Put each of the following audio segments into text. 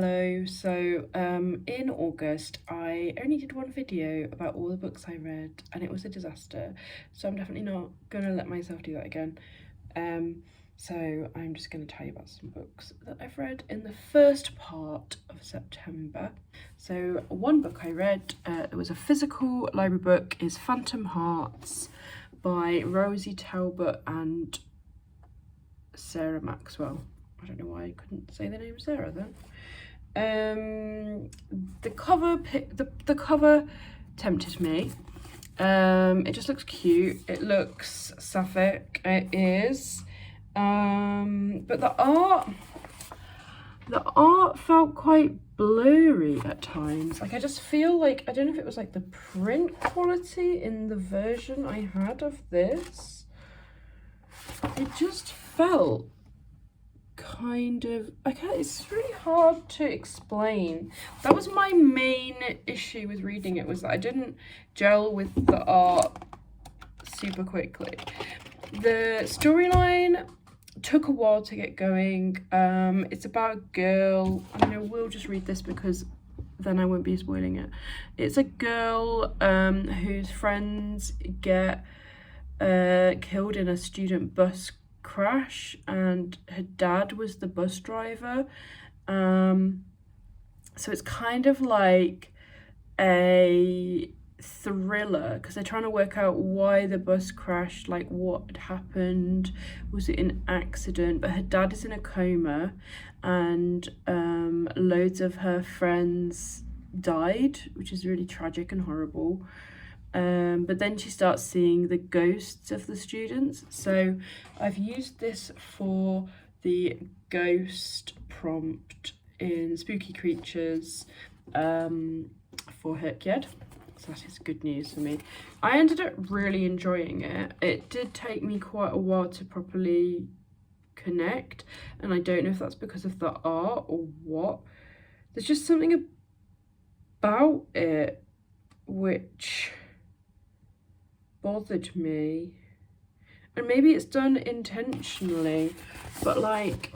Hello, so in August I only did one video about all the books I read and it was a disaster, so I'm definitely not gonna let myself do that again. So I'm just gonna tell you about some books that I've read in the first part of September. So one book I read, it was a physical library book, is Phantom Hearts by Rosie Talbot and Sarah Maxwell. I don't know why I couldn't say the name Sarah then. The cover tempted me. It just looks cute. It looks sapphic. It is. But the art felt quite blurry at times. Like I just feel like, I don't know if it was like the print quality in the version I had of this. It just felt kind of, okay, it's really hard to explain. That was my main issue with reading it, was that I didn't gel with the art super quickly. The storyline took a while to get going. It's about a girl, and I will just read this because then I won't be spoiling it. It's a girl whose friends get killed in a student bus crash, and her dad was the bus driver. So it's kind of like a thriller because they're trying to work out why the bus crashed, like what had happened, was it an accident? But her dad is in a coma, and loads of her friends died, which is really tragic and horrible. But then she starts seeing the ghosts of the students. So I've used this for the ghost prompt in Spooky Creatures for HRCYED. So that is good news for me. I ended up really enjoying it. It did take me quite a while to properly connect, and I don't know if that's because of the art or what. There's just something about it which bothered me, and maybe it's done intentionally, but like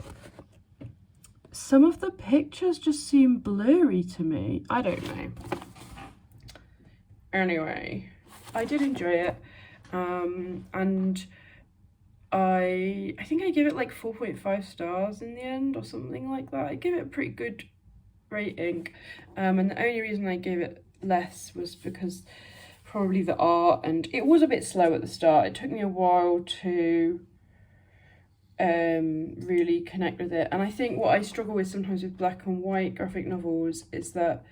some of the pictures just seem blurry to me. I don't know. Anyway, I did enjoy it, and I think I give it like 4.5 stars in the end or something like that. I give it a pretty good rating, and the only reason I gave it less was because probably the art, and it was a bit slow at the start. It took me a while to really connect with it, and I think what I struggle with sometimes with black and white graphic novels is that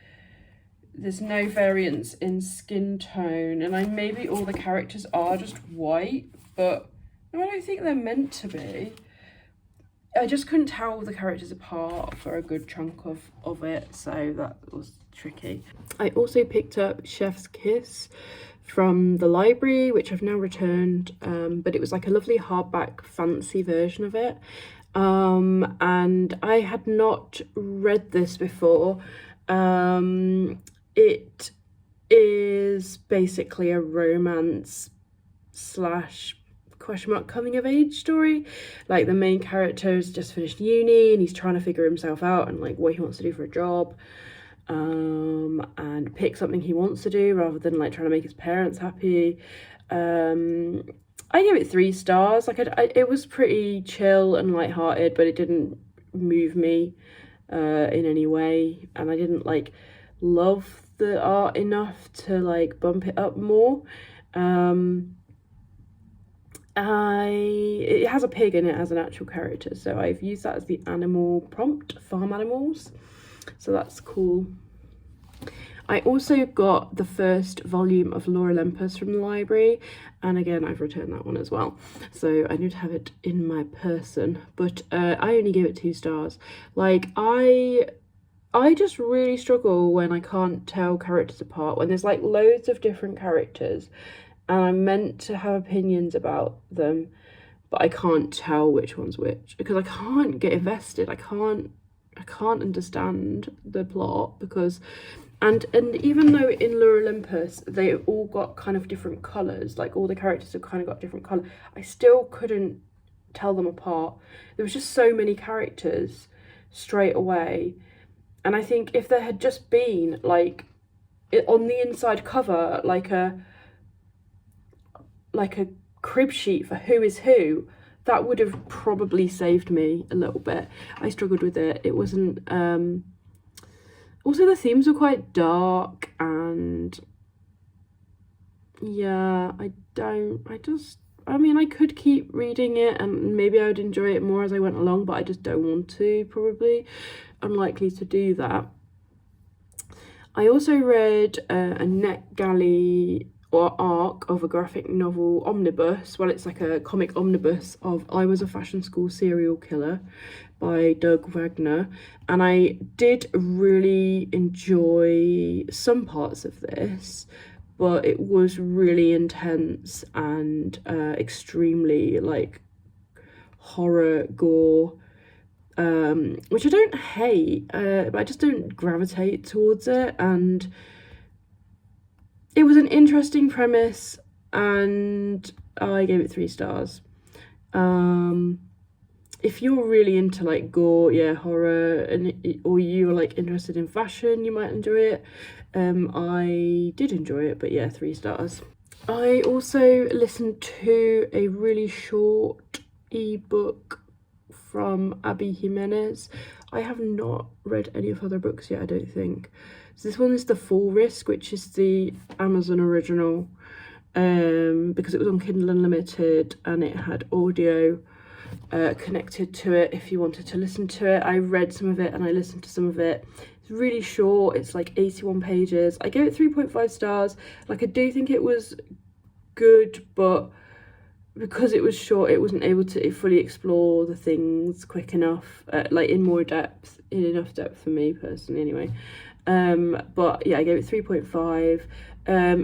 there's no variance in skin tone, and maybe all the characters are just white, but no, I don't think they're meant to be. I just couldn't tell the characters apart for a good chunk of it, so that was tricky. I also picked up Chef's Kiss from the library, which I've now returned, but it was like a lovely hardback fancy version of it, and I had not read this before. It is basically a romance slash question mark coming of age story. Like the main character has just finished uni and he's trying to figure himself out and like what he wants to do for a job, and pick something he wants to do rather than like trying to make his parents happy. I gave it 3 stars. Like it was pretty chill and lighthearted, but it didn't move me in any way, and I didn't like love the art enough to like bump it up more. It has a pig in it as an actual character, so I've used that as the animal prompt, farm animals, so that's cool. I also got the first volume of Laura Olympus from the library, and again I've returned that one as well, so I need to have it in my person, but I only gave it 2 stars. Like I just really struggle when I can't tell characters apart, when there's like loads of different characters and I'm meant to have opinions about them, but I can't tell which one's which because I can't get invested. I can't understand the plot because, and even though in Laura Olympus they all got kind of different colours, like all the characters have kind of got different colour, I still couldn't tell them apart. There was just so many characters straight away, And I think if there had just been like on the inside cover like a crib sheet for who is who, that would have probably saved me a little bit. I struggled with it. It wasn't also the themes were quite dark, and yeah, I mean, I could keep reading it and maybe I would enjoy it more as I went along, but I just don't want to, probably. Unlikely to do that. I also read a NetGalley or arc of a graphic novel omnibus. Well, it's like a comic omnibus of I Was a Fashion School Serial Killer by Doug Wagner, and I did really enjoy some parts of this, but it was really intense and extremely like horror gore, which I don't hate, but I just don't gravitate towards it. And it was an interesting premise, and I gave it 3 stars. If you're really into like gore, yeah, horror, or you're like interested in fashion, you might enjoy it. I did enjoy it, but yeah, 3 stars. I also listened to a really short ebook from Abby Jimenez. I have not read any of her other books yet, I don't think. So this one is The Full Risk, which is the Amazon original, because it was on Kindle Unlimited and it had audio connected to it if you wanted to listen to it. I read some of it and I listened to some of it. It's really short, it's like 81 pages. I gave it 3.5 stars. Like, I do think it was good, but because it was short, it wasn't able to fully explore the things quick enough, like in enough depth for me personally anyway. But yeah, I gave it 3.5.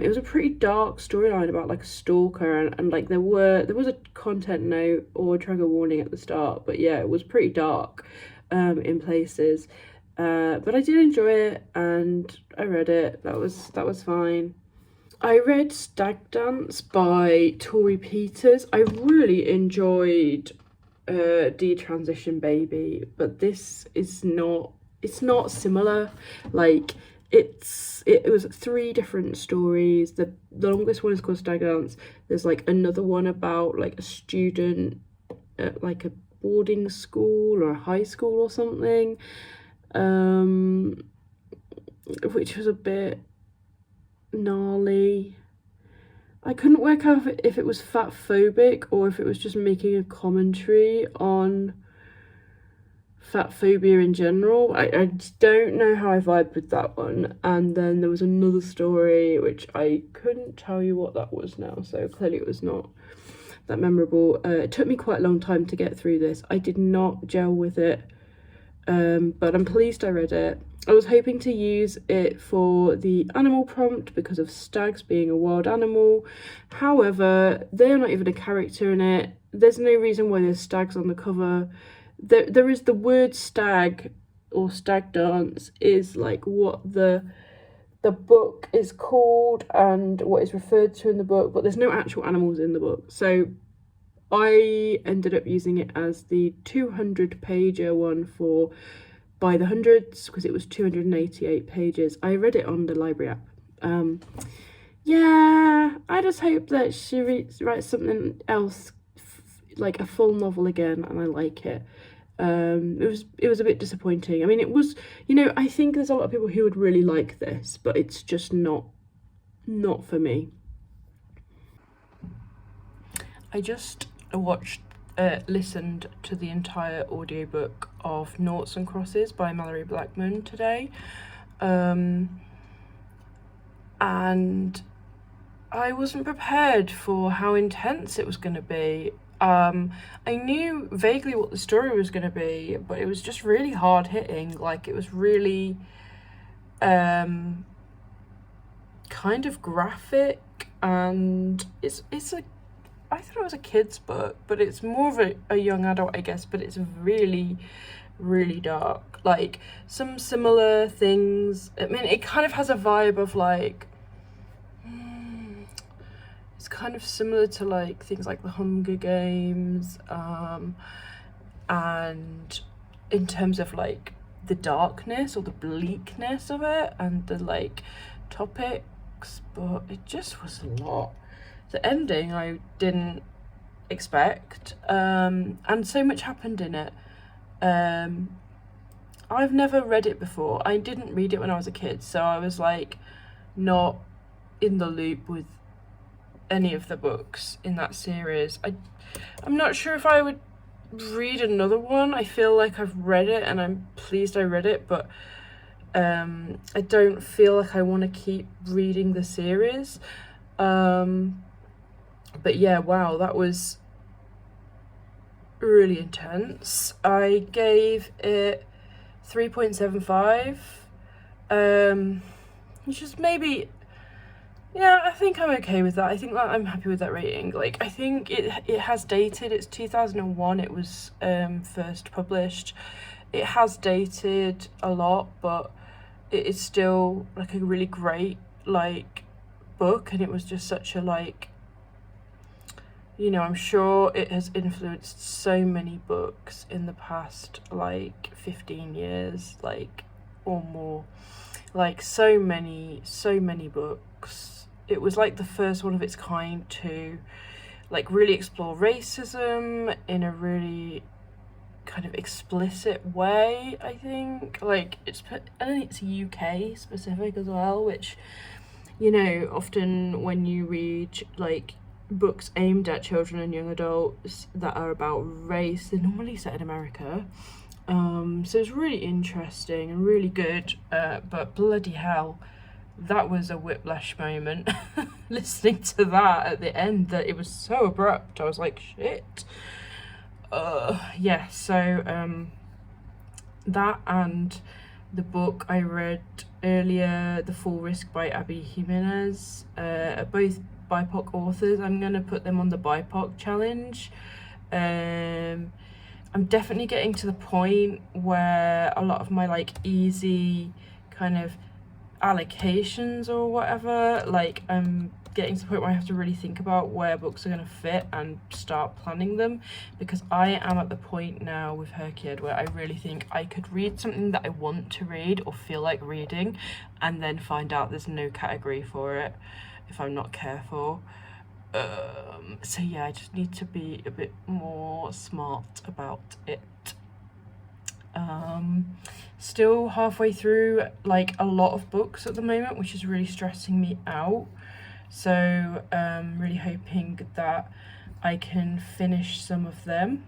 It was a pretty dark storyline about like a stalker, and like there was a content note or trigger warning at the start, but yeah, it was pretty dark in places. But I did enjoy it and I read it. That was fine. I read Stag Dance by Tori Peters. I really enjoyed Detransition Baby, but this is not, it's not similar. Like, it was 3 different stories. The longest one is called Stag Dance. There's like another one about like a student at like a boarding school or a high school or something, which was a bit gnarly. I couldn't work out if it was fat phobic or if it was just making a commentary on fat phobia in general. I don't know how I vibed with that one. And then there was another story which I couldn't tell you what that was now, so clearly it was not that memorable. It took me quite a long time to get through this. I did not gel with it, but I'm pleased I read it. I was hoping to use it for the animal prompt because of stags being a wild animal. However, they're not even a character in it. There's no reason why there's stags on the cover. There is the word stag or stag dance is like what the book is called and what is referred to in the book, but there's no actual animals in the book. So I ended up using it as the 200-pager one for By the Hundreds because it was 288 pages. I read it on the library app. Yeah, I just hope that she writes something else, like a full novel again, and I like it. It was a bit disappointing. I mean, it was, you know, I think there's a lot of people who would really like this, but it's just not for me. I just listened to the entire audiobook of Noughts and Crosses by Mallory Blackman today, and I wasn't prepared for how intense it was going to be. I knew vaguely what the story was going to be, but it was just really hard hitting. Like, it was really kind of graphic, and I thought it was a kid's book, but it's more of a young adult, I guess, but it's really, really dark. Like, some similar things. I mean, it kind of has a vibe of like, it's kind of similar to like things like The Hunger Games, and in terms of like the darkness or the bleakness of it and the like topics, but it just was a lot. The ending I didn't expect, and so much happened in it. I've never read it before. I didn't read it when I was a kid, so I was like not in the loop with any of the books in that series. I'm not sure if I would read another one. I feel like I've read it and I'm pleased I read it, but I don't feel like I want to keep reading the series. But yeah, wow, that was really intense. I gave it 3.75, which is maybe, yeah, I think I'm okay with that. I think that I'm happy with that rating. Like, I think it has dated. It's 2001 it was first published. It has dated a lot, but it is still like a really great like book, and it was just such a like, you know, I'm sure it has influenced so many books in the past like 15 years, like, or more. Like, so many books. It was like the first one of its kind to like really explore racism in a really kind of explicit way, I think. Like, I think it's UK specific as well, which, you know, often when you read like books aimed at children and young adults that are about race, they're normally set in America. So it's really interesting and really good, but bloody hell, that was a whiplash moment. Listening to that at the end, that it was so abrupt, I was like, shit. Yeah, so that and the book I read earlier, The Full Risk by Abby Jimenez, both BIPOC authors. I'm going to put them on the BIPOC challenge. I'm definitely getting to the point where a lot of my like easy kind of allocations or whatever, like I'm getting to the point where I have to really think about where books are going to fit and start planning them, because I am at the point now with HRCYED where I really think I could read something that I want to read or feel like reading and then find out there's no category for it if I'm not careful. So yeah, I just need to be a bit more smart about it. Still halfway through like a lot of books at the moment, which is really stressing me out. So really hoping that I can finish some of them.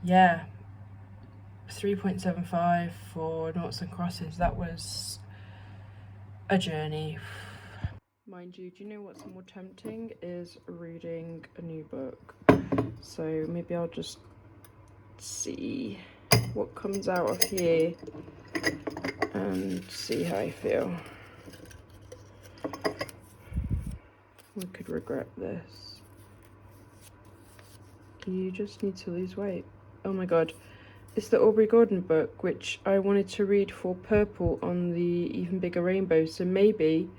Yeah, 3.75 for Noughts and Crosses. That was a journey. Mind you, do you know what's more tempting is reading a new book. So maybe I'll just see what comes out of here and see how I feel. I could regret this. You just need to lose weight. Oh my god. It's the Aubrey Gordon book, which I wanted to read for Purple on the Even Bigger Rainbow, so maybe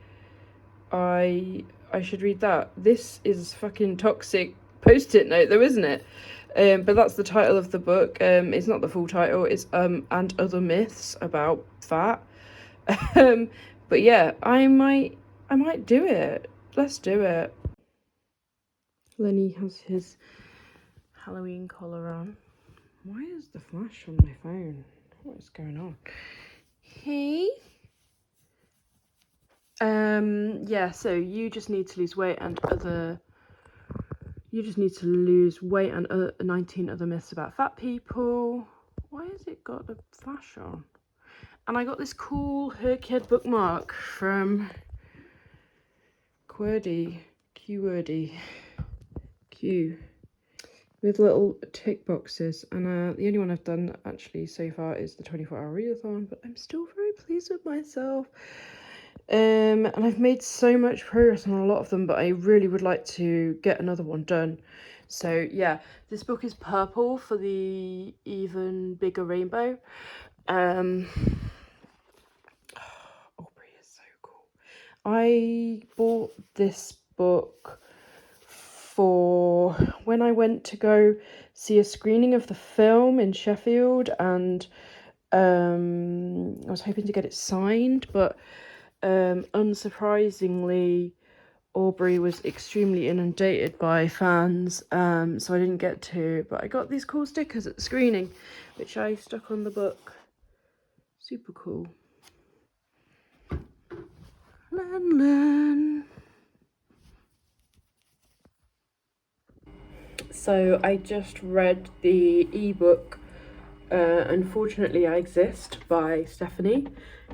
I should read that. This is fucking toxic post-it note though, isn't it? But that's the title of the book. It's not the full title. It's And Other Myths About Fat. But yeah, I might do it. Let's do it. Lenny has his Halloween collar on. Why is the flash on my phone? What is going on? Hey. Yeah, so you just need to lose weight and 19 other myths about fat people. Why has it got the flash on? And I got this cool HRCYED bookmark from QWERTY, with little tick boxes, and the only one I've done actually so far is the 24-hour readathon, but I'm still very pleased with myself. And I've made so much progress on a lot of them, but I really would like to get another one done. So yeah, this book is Purple for the Even Bigger Rainbow. Aubrey is so cool. I bought this book for when I went to go see a screening of the film in Sheffield, and I was hoping to get it signed, but unsurprisingly, Aubrey was extremely inundated by fans, so I didn't get to, but I got these cool stickers at the screening, which I stuck on the book. Super cool. Lan. So I just read the ebook, Unfortunately I Exist by Stephanie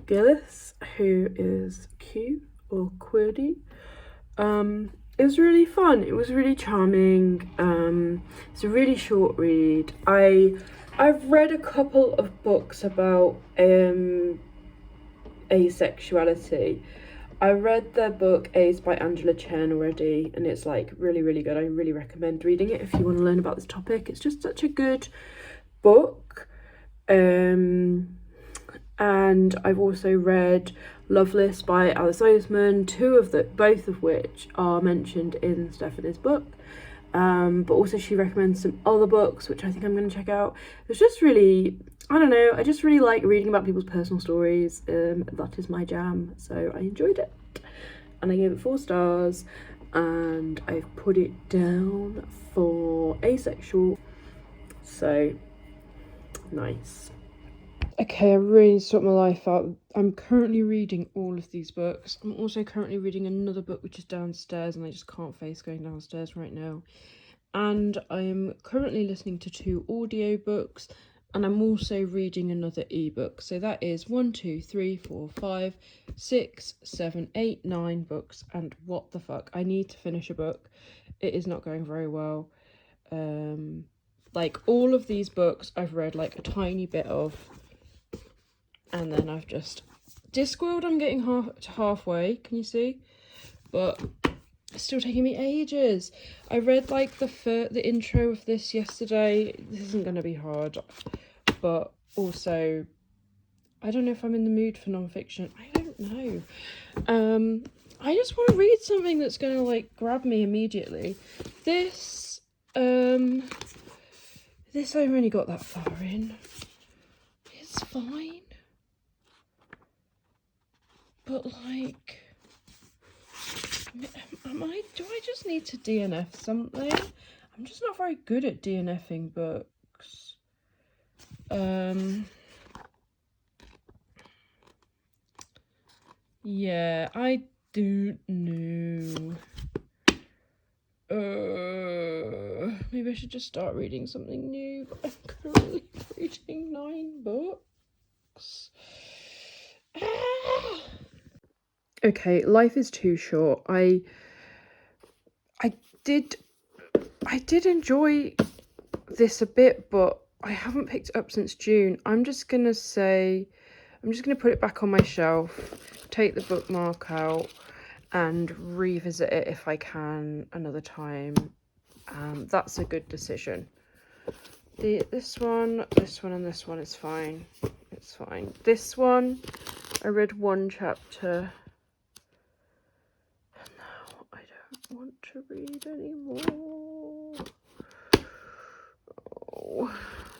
Gillis, who is Q or Quirdy. It was really fun. It was really charming. It's a really short read. I've read a couple of books about asexuality. I read their book Ace by Angela Chen already, and it's like really, really good. I really recommend reading it if you want to learn about this topic. It's just such a good book. And I've also read Loveless by Alice Oseman, both of which are mentioned in Stephanie's book. But also she recommends some other books, which I think I'm going to check out. It's just really, I don't know, I just really like reading about people's personal stories. That is my jam, so I enjoyed it. And I gave it 4 stars, and I've put it down for asexual. So, nice. Okay, I really need to sort my life out. I'm currently reading all of these books. I'm also currently reading another book which is downstairs, and I just can't face going downstairs right now. And I am currently listening to 2 audiobooks, and I'm also reading another ebook. So that is 1, 2, 3, 4, 5, 6, 7, 8, 9 books. And what the fuck? I need to finish a book. It is not going very well. Like all of these books I've read like a tiny bit of, and then I've just Discworld. I'm getting halfway, can you see? But it's still taking me ages. I read like the intro of this yesterday. This isn't going to be hard, but also I don't know if I'm in the mood for non-fiction. I don't know. I just want to read something that's going to like grab me immediately. This I've only got that far in. It's fine. But like, do I just need to DNF something? I'm just not very good at DNFing books. Yeah, I don't know. Maybe I should just start reading something new, but I'm currently reading 9 books. Okay, life is too short. I did enjoy this a bit, but I haven't picked it up since June. I'm just gonna put it back on my shelf, take the bookmark out, and revisit it if I can another time. That's a good decision. This one, and this one is fine. It's fine. This one, I read 1 chapter. And now I don't want to read anymore. Oh,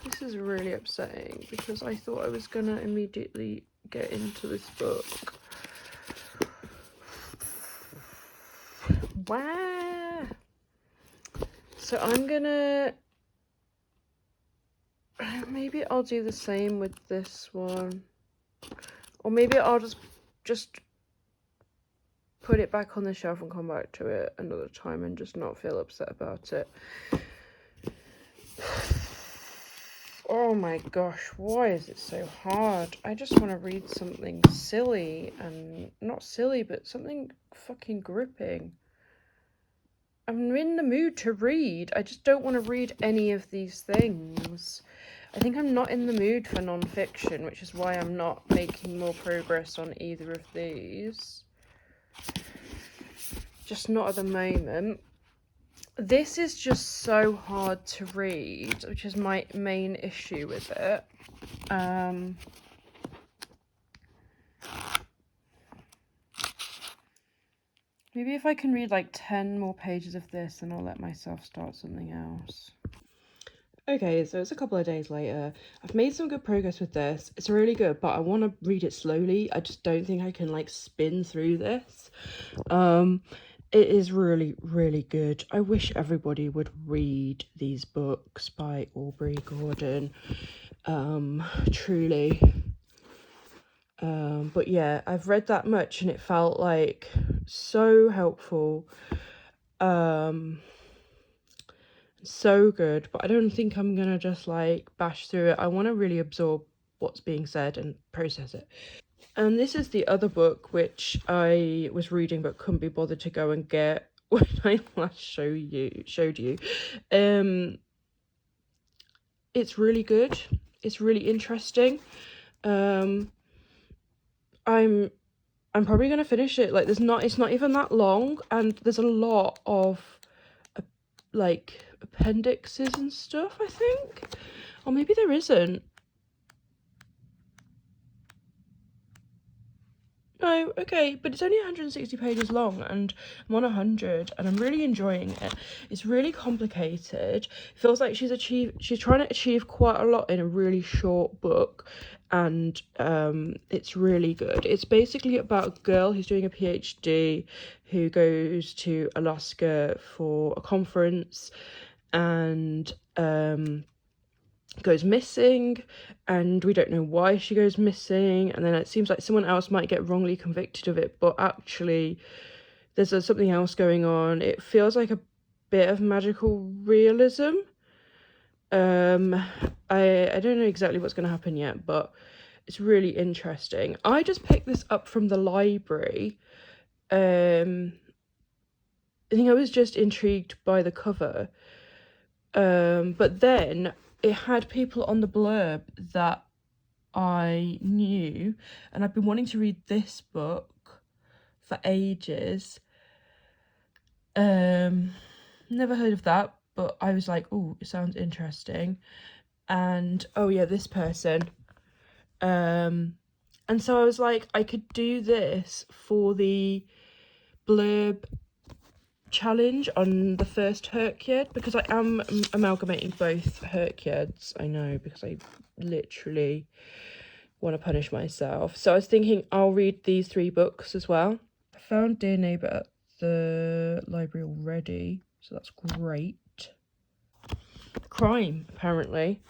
this is really upsetting because I thought I was gonna immediately get into this book. Wow. So I'm gonna, maybe I'll do the same with this one, or maybe I'll just put it back on the shelf and come back to it another time and just not feel upset about it. Oh my gosh, why is it so hard? I just want to read something silly, and not silly, but something fucking gripping. I'm in the mood to read. I just don't want to read any of these things. I think I'm not in the mood for non-fiction, which is why I'm not making more progress on either of these. Just not at the moment. This is just so hard to read, which is my main issue with it. Maybe if I can read like 10 more pages of this, then I'll let myself start something else. Okay, so it's a couple of days later. I've made some good progress with this. It's really good, but I want to read it slowly. I just don't think I can like spin through this. It is really, really good. I wish everybody would read these books by Aubrey Gordon. Truly. But yeah, I've read that much and it felt like so helpful. So good, but I don't think I'm gonna just like bash through it. I want to really absorb what's being said and process it. And this is the other book which I was reading but couldn't be bothered to go and get when I last showed you. It's really good. It's really interesting. I'm probably gonna finish it. Like it's not even that long, and there's a lot of like appendixes and stuff, I think. Or maybe there isn't. No, okay, but it's only 160 pages long and I'm on 100 and I'm really enjoying it. It's really complicated. It feels like she's trying to achieve quite a lot in a really short book, and it's really good. It's basically about a girl who's doing a PhD who goes to Alaska for a conference and goes missing, and we don't know why she goes missing, and then it seems like someone else might get wrongly convicted of it, but actually there's something else going on. It feels like a bit of magical realism. I don't know exactly what's going to happen yet, but it's really interesting. I just picked this up from the library. I think I was just intrigued by the cover, but then it had people on the blurb that I knew, and I've been wanting to read this book for ages. Never heard of that, but I was like, oh, it sounds interesting. And oh yeah, this person. And so I was like, I could do this for the blurb challenge on the first HRCYED, because I am amalgamating both HRCYEDs. I know, because I literally want to punish myself. So I was thinking I'll read these 3 books as well. I found Dear Neighbour at the library already, so that's great. Crime, apparently.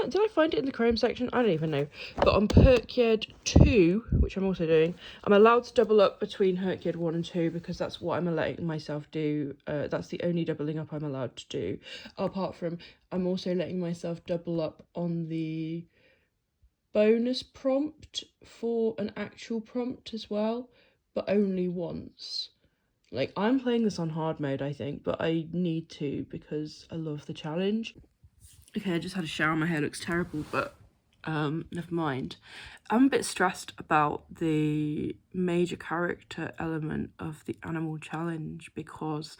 Did I find it in the crime section? I don't even know. But on HRCYED 2, which I'm also doing, I'm allowed to double up between HRCYED 1 and 2 because that's what I'm letting myself do. That's the only doubling up I'm allowed to do. Apart from, I'm also letting myself double up on the bonus prompt for an actual prompt as well, but only once. Like, I'm playing this on hard mode, I think, but I need to because I love the challenge. Okay, I just had a shower, my hair looks terrible, but never mind. I'm a bit stressed about the major character element of the animal challenge because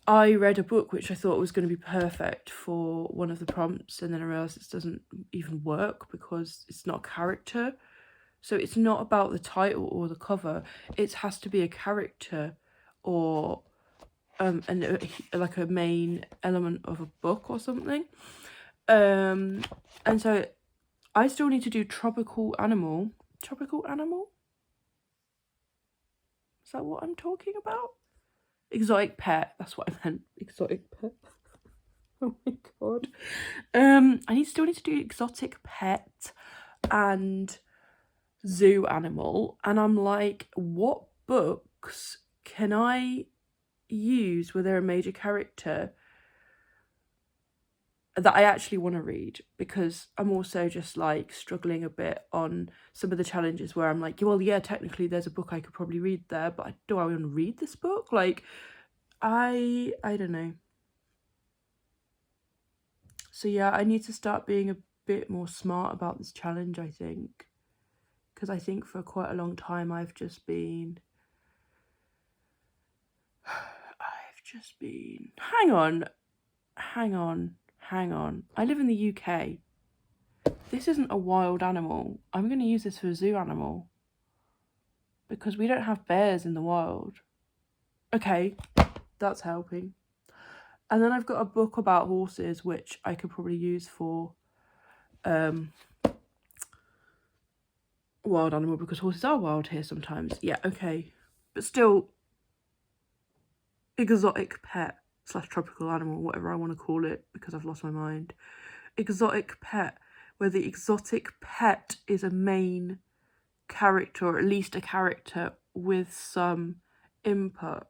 I read a book which I thought was going to be perfect for one of the prompts, and then I realised it doesn't even work because it's not a character. So it's not about the title or the cover. It has to be a character or like a main element of a book or something. And so I still need to do tropical animal. Tropical animal? Is that what I'm talking about? Exotic pet. That's what I meant. Exotic pet. Oh my god. I still need to do exotic pet and zoo animal, and I'm like, what books can I use where they're a major character that I actually want to read? Because I'm also just like struggling a bit on some of the challenges where I'm like, well, yeah, technically there's a book I could probably read there, but do I want to read this book? Like, I don't know. So yeah, I need to start being a bit more smart about this challenge, I think. Because I think for quite a long time I've just been... Hang on. I live in the UK. This isn't a wild animal. I'm going to use this for a zoo animal. Because we don't have bears in the wild. Okay, that's helping. And then I've got a book about horses, which I could probably use for wild animal, because horses are wild here sometimes. Yeah, okay. But still, exotic pet / tropical animal, whatever I want to call it, because I've lost my mind. Exotic pet, where the exotic pet is a main character, or at least a character with some input.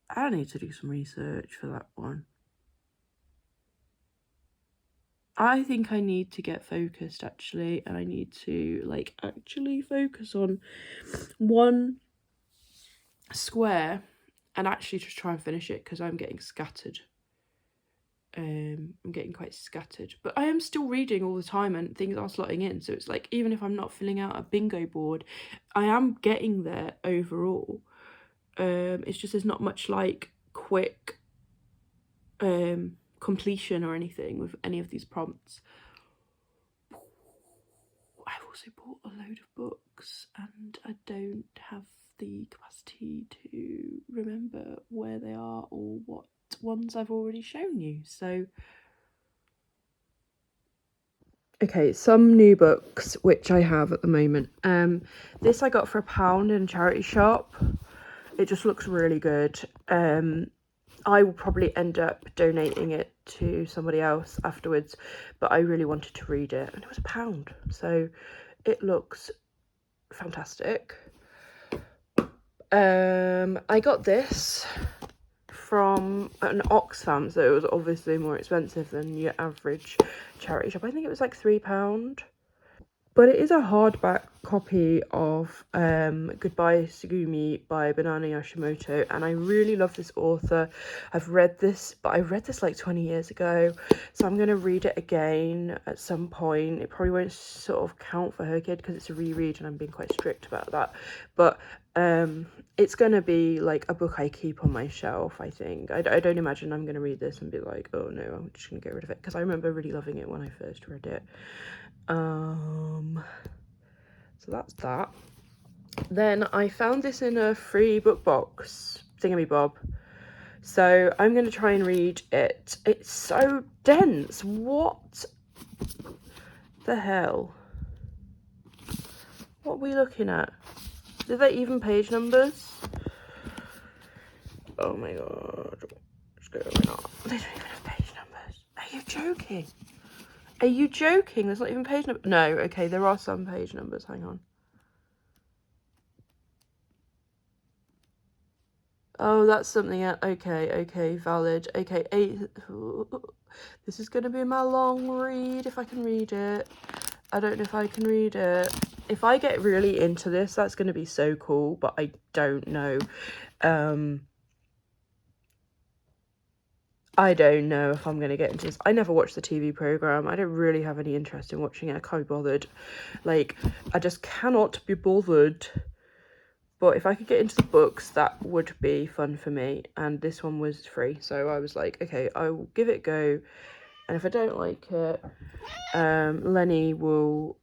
I need to do some research for that one. I think I need to get focused, actually, and I need to, like, actually focus on one square and actually just try and finish it, because I'm getting scattered. I'm getting quite scattered, but I am still reading all the time and things are slotting in, so it's like, even if I'm not filling out a bingo board, I am getting there overall. It's just there's not much like quick completion or anything with any of these prompts. I've also bought a load of books and I don't have the capacity to remember where they are or what ones I've already shown you, so okay, some new books which I have at the moment. This I got for £1 in a charity shop. It just looks really good. I will probably end up donating it to somebody else afterwards, but I really wanted to read it, and it was £1, so it looks fantastic. I got this from an Oxfam, so it was obviously more expensive than your average charity shop. I think it was like £3. But it is a hardback copy of Goodbye Sugumi by Banana Yoshimoto, and I really love this author. I've read this, but I read this like 20 years ago, so I'm going to read it again at some point. It probably won't sort of count for her kid because it's a reread and I'm being quite strict about that, but it's going to be like a book I keep on my shelf, I think. I don't imagine I'm going to read this and be like, oh no, I'm just going to get rid of it, because I remember really loving it when I first read it. So that's that. Then I found this in a free book box thingamabob, so I'm going to try and read it. It's so dense. What the hell? What are we looking at? Did they even page numbers? Oh my god, what's going on? They don't even have page numbers. Are you joking? Are you joking? There's not even page numbers. No, okay, there are some page numbers. Hang on. Oh, that's something else. Okay, valid. Okay, 8. This is going to be my long read, if I can read it. I don't know if I can read it. If I get really into this, that's going to be so cool, but I don't know. I don't know if I'm going to get into this. I never watched the TV programme. I don't really have any interest in watching it. I can't be bothered. Like, I just cannot be bothered. But if I could get into the books, that would be fun for me. And this one was free. So I was like, okay, I will give it a go. And if I don't like it, Lenny will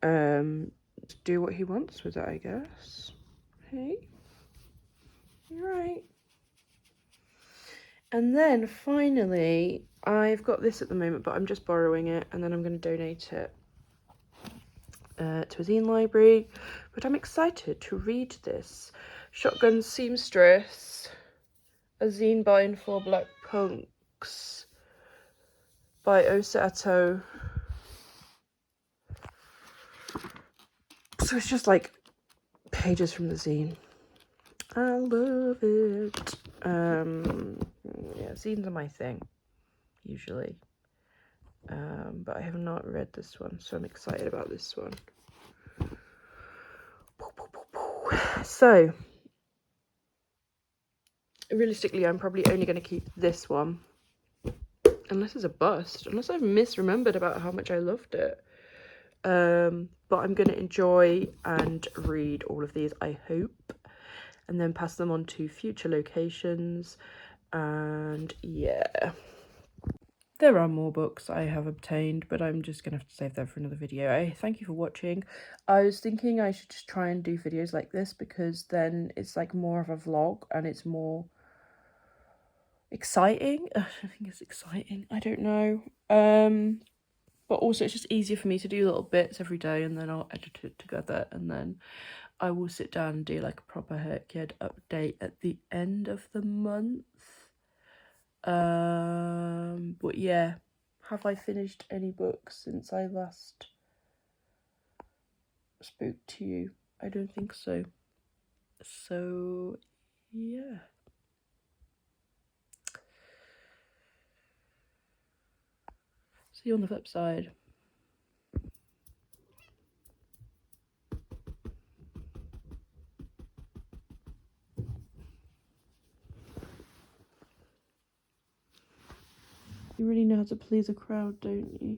do what he wants with it, I guess. Hey? You're right. And then finally, I've got this at the moment, but I'm just borrowing it, and then I'm going to donate it to a zine library. But I'm excited to read this. Shotgun Seamstress, a zine bind for Black Punks by Osato. So it's just like pages from the zine. I love it. Yeah, zines are my thing, usually. But I have not read this one, so I'm excited about this one. So, realistically, I'm probably only going to keep this one. Unless it's a bust. Unless I've misremembered about how much I loved it. But I'm going to enjoy and read all of these, I hope. And then pass them on to future locations. And yeah. There are more books I have obtained, but I'm just going to have to save that for another video. I thank you for watching. I was thinking I should just try and do videos like this, because then it's like more of a vlog and it's more exciting. I think it's exciting. I don't know. But also it's just easier for me to do little bits every day, and then I'll edit it together, and then I will sit down and do like a proper HRCYED update at the end of the month. But yeah, have I finished any books since I last spoke to you? I don't think so. So yeah. See you on the flip side. You really know how to please a crowd, don't you?